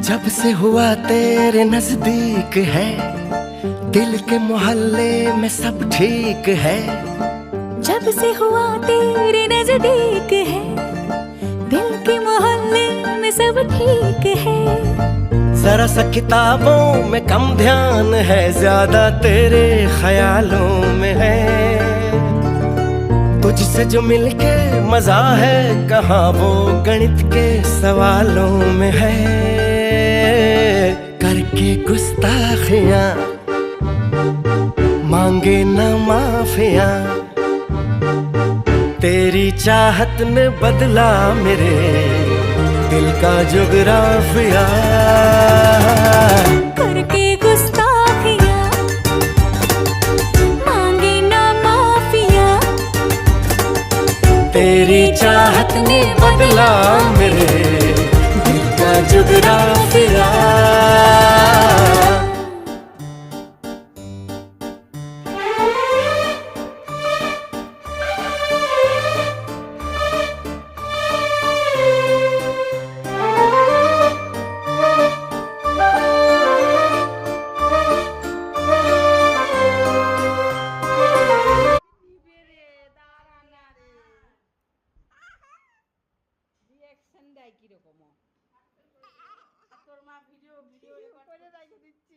जब से हुआ तेरे नजदीक है, दिल के मोहल्ले में सब ठीक है। जब से हुआ तेरे नजदीक है, दिल के मोहल्ले में सब ठीक है। जरा सा किताबों में कम ध्यान है, ज्यादा तेरे ख्यालों में है। तुझसे जो मिलके मजा है, कहाँ वो गणित के सवालों में है। करके गुस्ताखियां मांगे न माफियां, तेरी चाहत ने बदला मेरे दिल का जुगराफिया। करके गुस्ताखियां मांगे ना माफिया, तेरी चाहत ने बदला मेरे दिल का जुगराफिया। রিঅ্যাকশন দেয় কিরকম? তোর মা ভিডিও ভিডিও করে দিচ্ছে।